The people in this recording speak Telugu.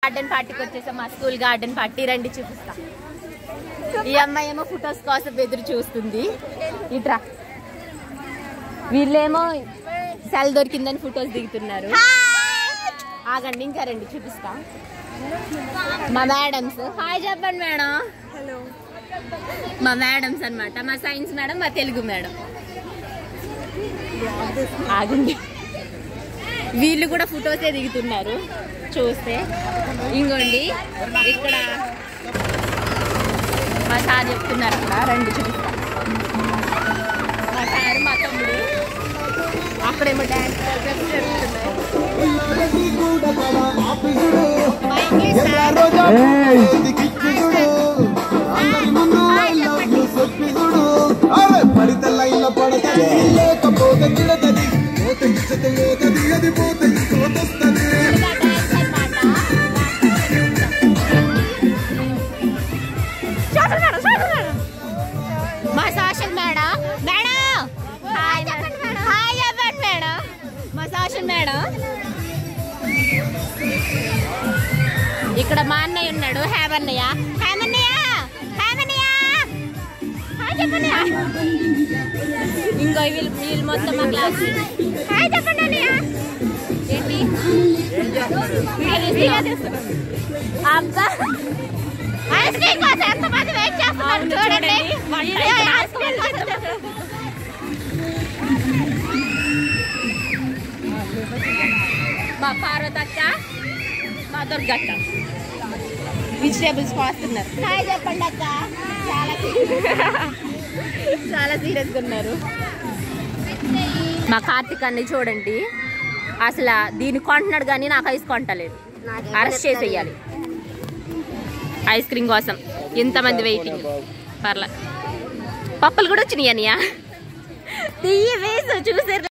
గార్డెన్ పార్టీకి వచ్చేసాం, మా స్కూల్ గార్డెన్ పార్టీ. రండి చూపిస్తా. ఈ అమ్మాయి ఏమో ఫొటోస్ కోసం ఎదురు చూస్తుంది. ఇట్రా. వీళ్ళేమో సెల్ దొరికిందని ఫొటోస్ దిగుతున్నారు. ఆగండి, ఇంకా రండి చూపిస్తా. మా మేడమ్స్. హాయ్ చెప్పండి మేడం. హలో. మా మేడమ్స్ అన్నమాట. మా సైన్స్ మేడం, మా తెలుగు మేడం. ఆగండి, వీళ్ళు కూడా ఫొటోసే దిగుతున్నారు చూస్తే. ఇంకోండి ఇక్కడ మా సార్ చెప్తున్నారు అక్కడ. రండి చూపిస్తా. మా సార్, మా తమ్ముడు అక్కడేమో డాన్స్ మా సోషల్ మేడం. మేడం హాయ్ చెప్పండి మేడం. హాయ్ చెప్పండి మేడం. మా సోషల్ మేడం. ఇక్కడ మా అన్నయ్య ఉన్నాడు, హేమన్నయ్య. హేమన్నయ్య, హేమన్నయ్య హాయ్ చెప్పండి. ఇంకో వీళ్ళు మొత్తం మా క్లాస్. హాయ్ చెప్పండి అన్నయ్య. ఏంటి అబ్బా, ఐస్ క్రీమ్ కోసం ఎంతమంది వెయిట్ చేస్తున్నారు చూడండి. మా పార్వతక్క, మా దుర్గక్క వెజిటేబుల్స్ కోస్తున్నారు. హాయ్ చెప్పండి అక్క. చాలా సీరియస్గా ఉన్నారు. మా కార్తిక్ అన్ని చూడండి, అసలు దీన్ని కొంటున్నాడు కానీ నాకు ఐస్ కొంటలేదు. అరెస్ట్ చేసేయాలి ఐస్ క్రీమ్ కోసం. ఇంతమంది వెయిటింగ్. పర్లే, పప్పులు కూడా వచ్చినాయి అనియా. తీయ వేసు చూసారు.